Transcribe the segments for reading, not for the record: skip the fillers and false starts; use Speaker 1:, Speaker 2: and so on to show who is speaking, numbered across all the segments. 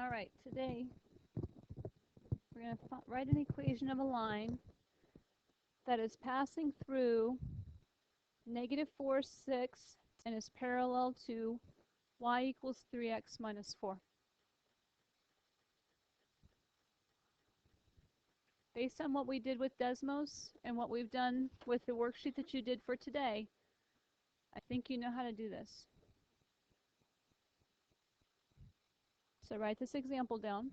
Speaker 1: All right, today we're going to write an equation of a line that is passing through -4, 6, and is parallel to y equals 3x minus 4. Based on what we did with Desmos and what we've done with the worksheet that you did for today, I think you know how to do this. So write this example down.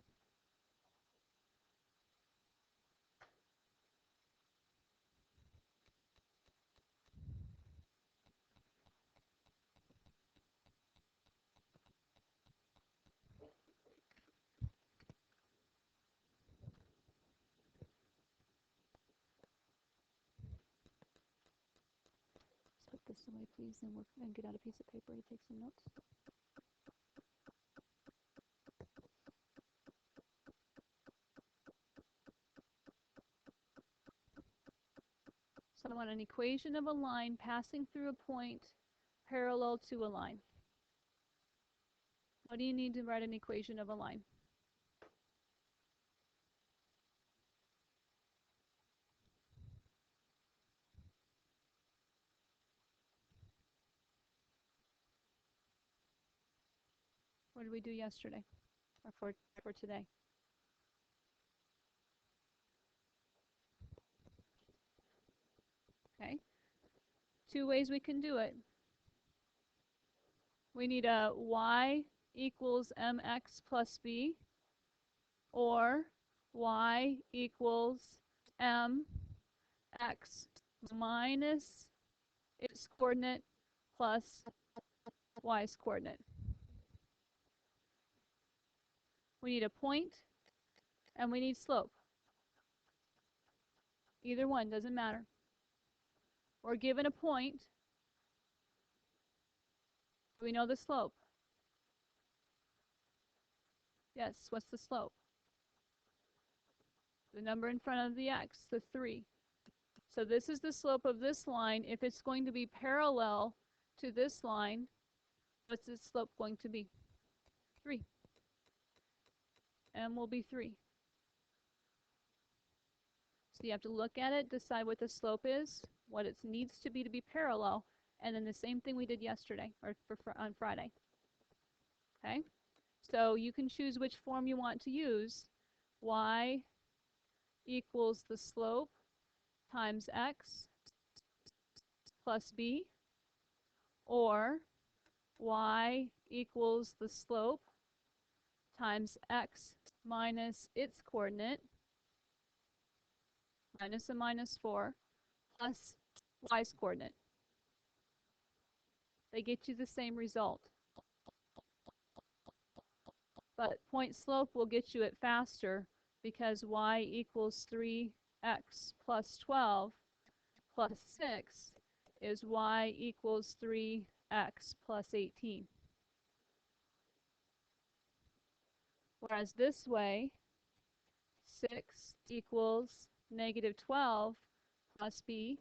Speaker 1: Put this away, please, and get out a piece of paper to take some notes. So I want an equation of a line passing through a point parallel to a line. What do you need to write an equation of a line? What did we do yesterday or for today? Okay. Two ways we can do it. We need a y equals mx plus b, or y equals mx minus its coordinate plus y's coordinate. We need a point and we need slope. Either one, doesn't matter. We're given a point. Do we know the slope? Yes, what's the slope? The number in front of the x, the 3. So this is the slope of this line. If it's going to be parallel to this line, what's its slope going to be? 3. M will be 3. So you have to look at it, decide what the slope is, what it needs to be parallel, and then the same thing we did yesterday, or on Friday. Okay? So you can choose which form you want to use. Y equals the slope times x plus b, or y equals the slope times x minus its coordinate, minus a minus 4, plus y's coordinate. They get you the same result. But point slope will get you it faster because y equals 3x plus 12 plus 6 is y equals 3x plus 18. Whereas this way, 6 equals -12 plus b.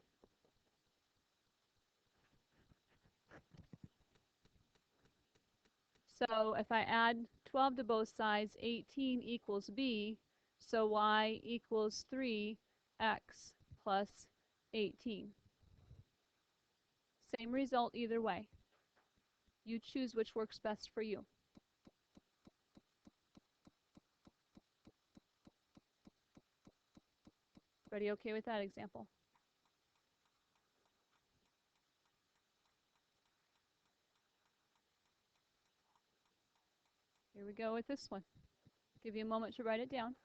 Speaker 1: So if I add 12 to both sides, 18 equals b. So y equals 3x plus 18. Same result either way. You choose which works best for you. Everybody okay with that example? Here we go with this one. Give you a moment to write it down.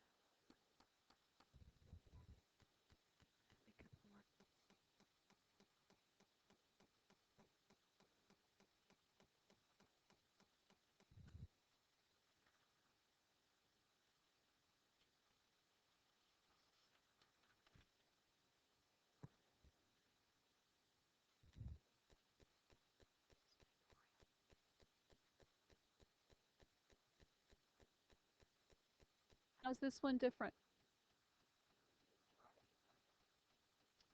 Speaker 1: How's this one different?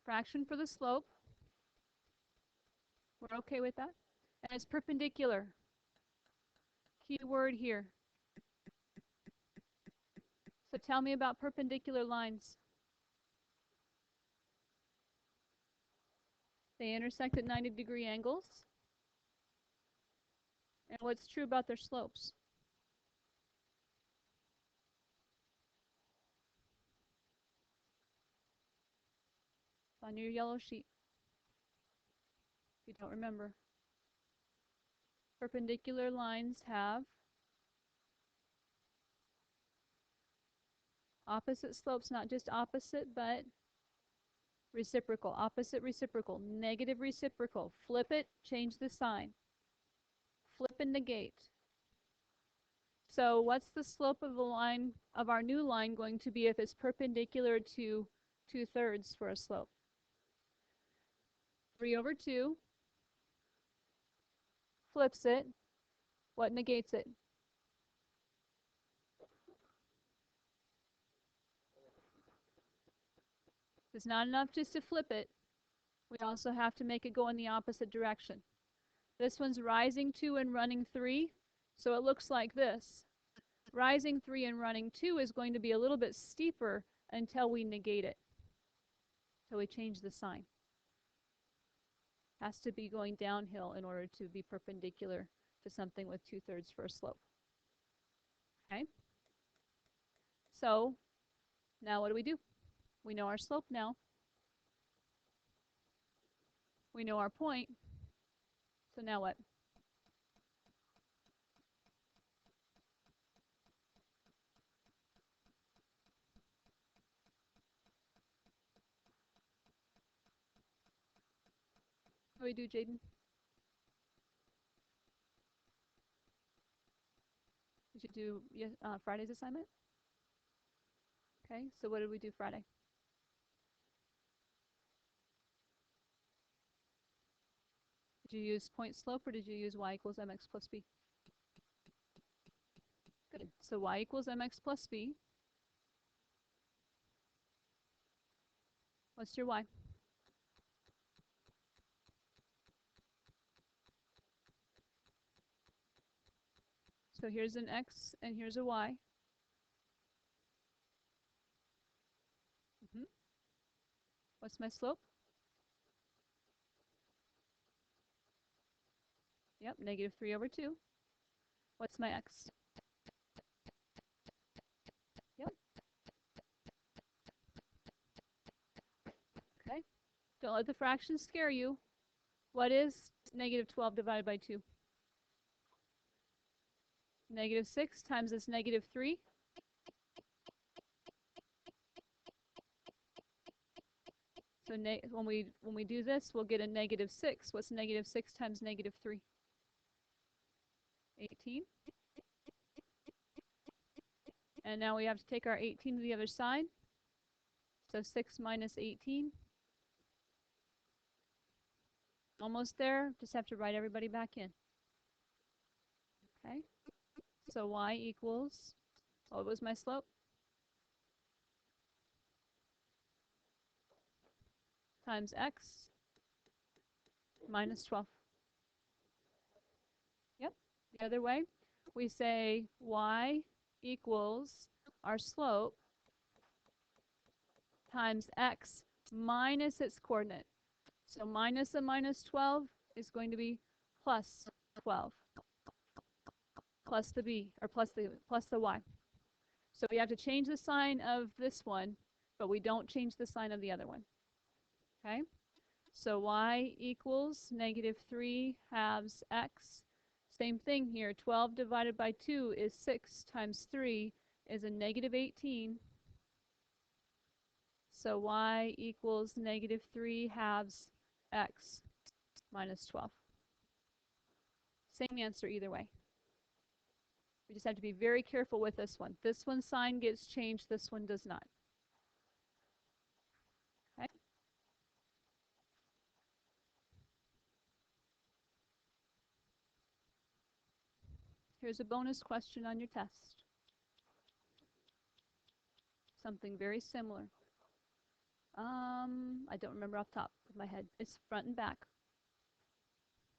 Speaker 1: Fraction for the slope. We're okay with that. And it's perpendicular. Key word here. So tell me about perpendicular lines. They intersect at 90-degree angles. And what's true about their slopes? It's on your yellow sheet, if you don't remember. Perpendicular lines have opposite slopes, not just opposite, but reciprocal. Opposite reciprocal, negative reciprocal. Flip it, change the sign. Flip and negate. So what's the slope of the line, of our new line, going to be if it's perpendicular to 2/3 for a slope? 3/2. Flips it. What negates it? It's not enough just to flip it. We also have to make it go in the opposite direction. This one's rising 2 and running 3, so it looks like this. Rising 3 and running 2 is going to be a little bit steeper until we negate it, until we change the sign. Has to be going downhill in order to be perpendicular to something with 2/3 for a slope. Okay? So now what do? We know our slope now. We know our point. So now what? What do we do, Jaden? Did you do Friday's assignment? Okay, so what did we do Friday? Did you use point slope or did you use y equals mx plus b? Good. So y equals mx plus b. What's your y? So here's an x and here's a y. What's my slope? Yep, -3/2. What's my x? Yep. Okay. Don't let the fractions scare you. What is -12 divided by 2? -6 times this -3. So when we do this, we'll get a -6. What's -6 times -3? 18. And now we have to take our 18 to the other side. So 6 minus 18. Almost there. Just have to write everybody back in. Okay. So y equals, what was my slope? Times x minus 12. Yep. The other way, we say y equals our slope times x minus its coordinate. So minus a minus 12 is going to be plus 12 plus the b, or plus the y. So we have to change the sign of this one, but we don't change the sign of the other one. Okay? So y equals -3/2 x. Same thing here. 12 divided by 2 is 6 times 3 is a -18. So y equals -3/2 x minus 12. Same answer either way. We just have to be very careful with this one. This one's sign gets changed, this one does not. Okay? Here's a bonus question on your test. Something very similar. I don't remember off the top of my head. It's front and back.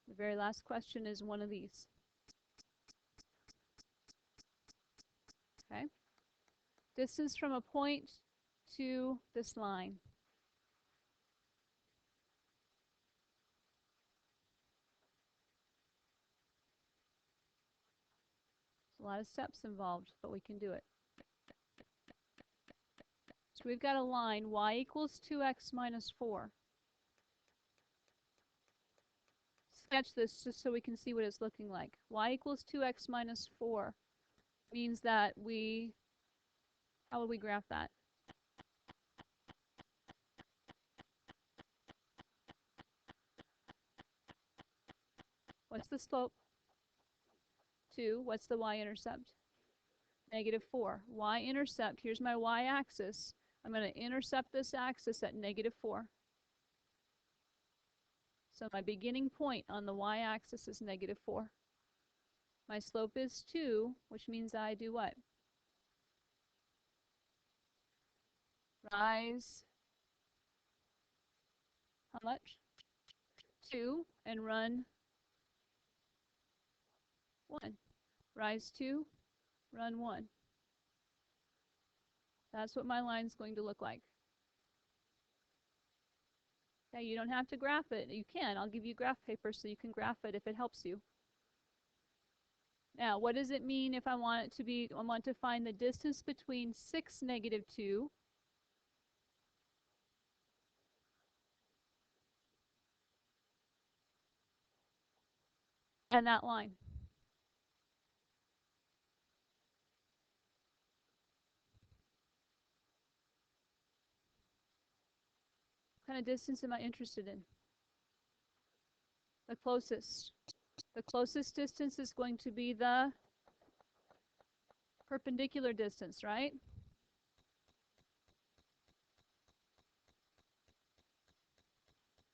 Speaker 1: The very last question is one of these. Okay? Distance from a point to this line. There's a lot of steps involved, but we can do it. So we've got a line, y equals 2x minus 4. Sketch this just so we can see what it's looking like. Y equals 2x minus 4 means that how would we graph that? What's the slope? 2. What's the y-intercept? -4. Y-intercept, here's my y-axis. I'm going to intercept this axis at -4. So my beginning point on the y-axis is -4. My slope is 2, which means I do what? Rise, how much? 2, and run 1. Rise 2, run 1. That's what my line's going to look like. Okay, you don't have to graph it. You can. I'll give you graph paper so you can graph it if it helps you. Now, what does it mean if I want it to be, I want to find the distance between 6, -2, and that line? What kind of distance am I interested in? The closest. The closest distance is going to be the perpendicular distance, right?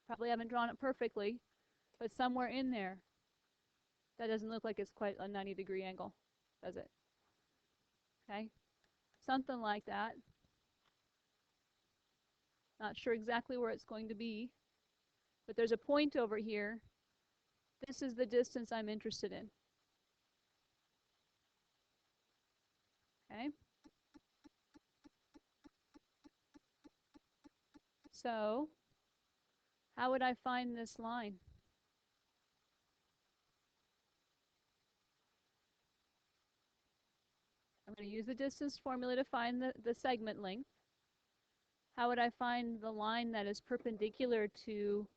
Speaker 1: Probably haven't drawn it perfectly, but somewhere in there. That doesn't look like it's quite a 90-degree angle, does it? Okay, something like that. Not sure exactly where it's going to be, but there's a point over here. This is the distance I'm interested in. Okay. So, how would I find this line? I'm going to use the distance formula to find the segment length. How would I find the line that is perpendicular to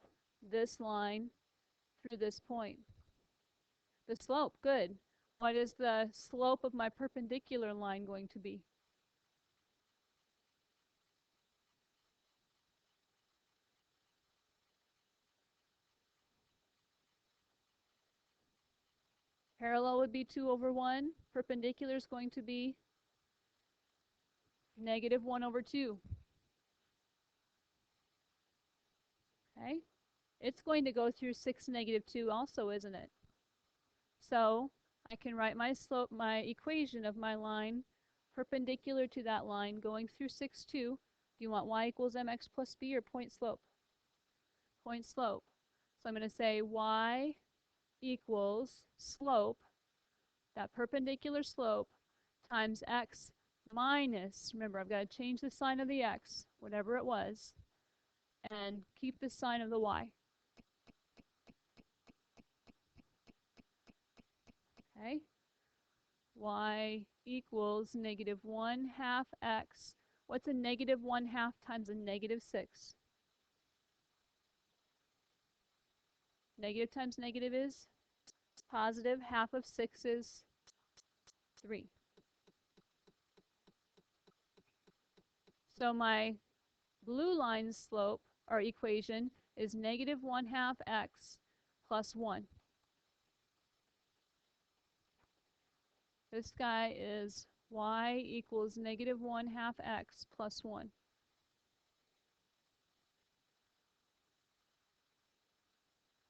Speaker 1: this line through this point? The slope, good. What is the slope of my perpendicular line going to be? Parallel would be 2 over 1. Perpendicular is going to be -1 over 2. Okay? It's going to go through 6, -2 also, isn't it? So I can write my slope, my equation of my line perpendicular to that line going through 6, 2. Do you want y equals mx plus b or point slope? Point slope. So I'm going to say y equals slope, that perpendicular slope, times x minus, remember I've got to change the sign of the x, whatever it was, and keep the sign of the y. Okay? Y equals -1/2 x. What's a -1/2 times a -6? Negative times negative is positive. Half of 6 is 3. So my blue line slope, or equation, is -1/2 x plus 1. This guy is y equals -1/2 x plus 1.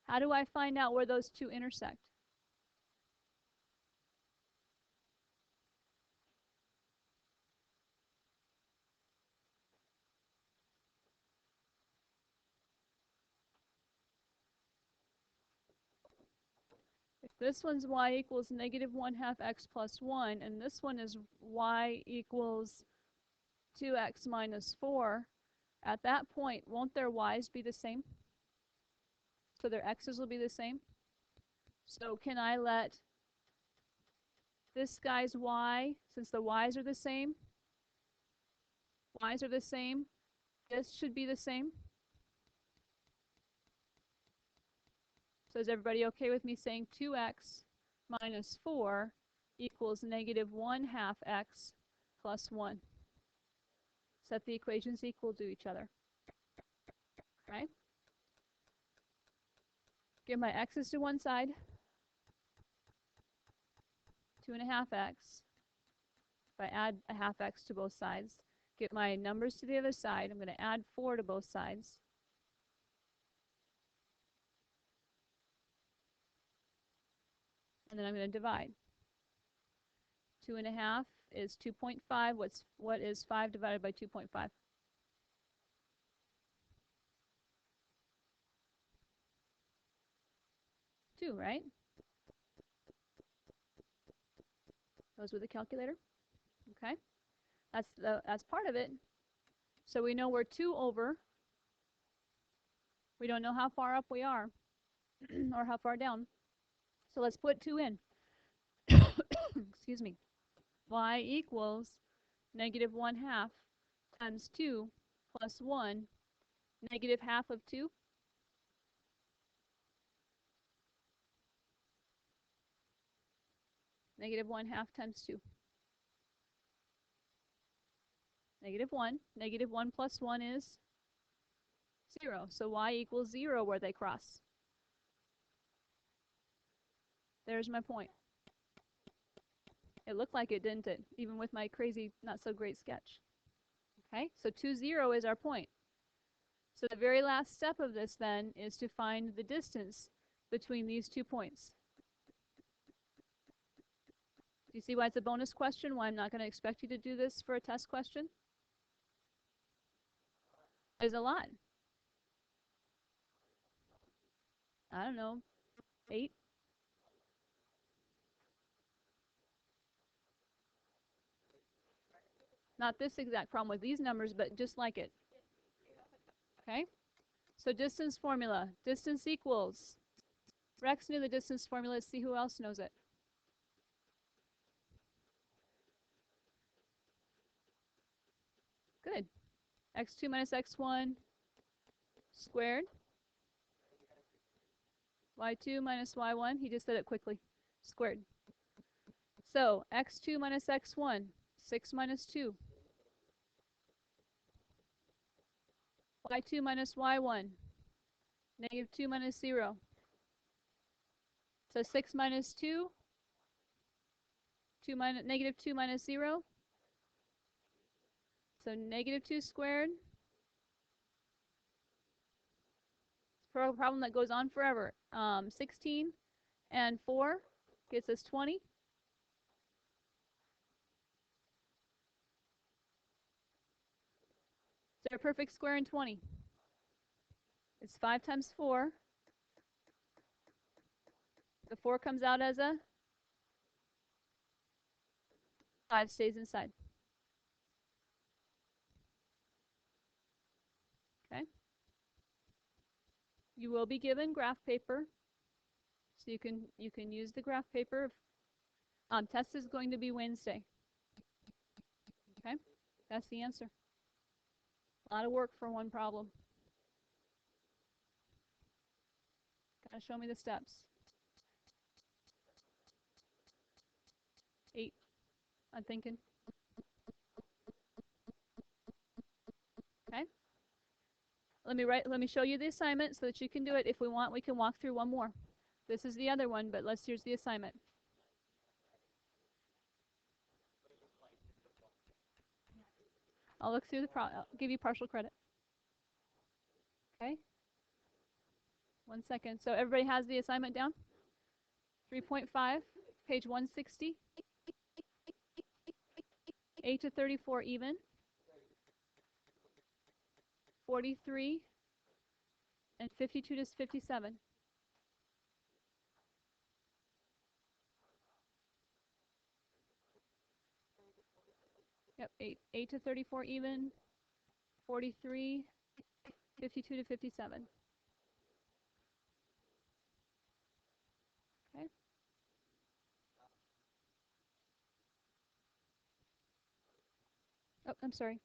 Speaker 1: How do I find out where those two intersect? If this one's y equals -1/2 x plus 1, and this one is y equals 2x minus 4, at that point, won't their y's be the same? So their x's will be the same. So can I let this guy's y, since the y's are the same, this should be the same? So is everybody okay with me saying 2x minus 4 equals negative 1/2 x plus 1? Set the equations equal to each other. Okay? Give my x's to one side. 2.5x. If I add a half x to both sides, get my numbers to the other side. I'm going to add 4 to both sides. And then I'm going to divide. 2.5 is 2.5. What is 5 divided by 2.5? 2, right? Those with a calculator. Okay, that's part of it. So we know we're 2 over. We don't know how far up we are or how far down. So let's put 2 in. Excuse me. Y equals negative 1/2 times 2 plus 1, negative half of 2. Negative 1/2 times 2. Negative 1. Negative 1 plus 1 is 0. So y equals 0 where they cross. There's my point. It looked like it, didn't it? Even with my crazy, not so great sketch. Okay, so 2, 0 is our point. So the very last step of this then is to find the distance between these 2 points. Do you see why it's a bonus question? Why I'm not going to expect you to do this for a test question? There's a lot. I don't know, 8? Not this exact problem with these numbers, but just like it. Okay? So distance formula. Distance equals. Rex knew the distance formula. Let's see who else knows it. Good. x2 minus x1 squared. y2 minus y1. He just said it quickly. Squared. So x2 minus x1. 6 minus 2. y2 minus y1. Negative 2 minus 0. So 6 minus 2. Negative 2 minus 0. So negative 2 squared. It's a problem that goes on forever. 16 and 4 gets us 20. Is there a perfect square in 20? It's 5 times 4. The 4 comes out as a 5 stays inside. Okay. You will be given graph paper, so you can use the graph paper. Test is going to be Wednesday. Okay, that's the answer. A lot of work for one problem. Gotta show me the steps. 8. I'm thinking. Okay. Let me show you the assignment so that you can do it. If we want, we can walk through one more. This is the other one, but here's the assignment. I'll look through I'll give you partial credit. Okay. 1 second. So everybody has the assignment down? 3.5, page 160. 8 to 34 even. 43 and 52 to 57. Yep, 8 to 34 even, 43, 52 to 57. Okay. Oh, I'm sorry.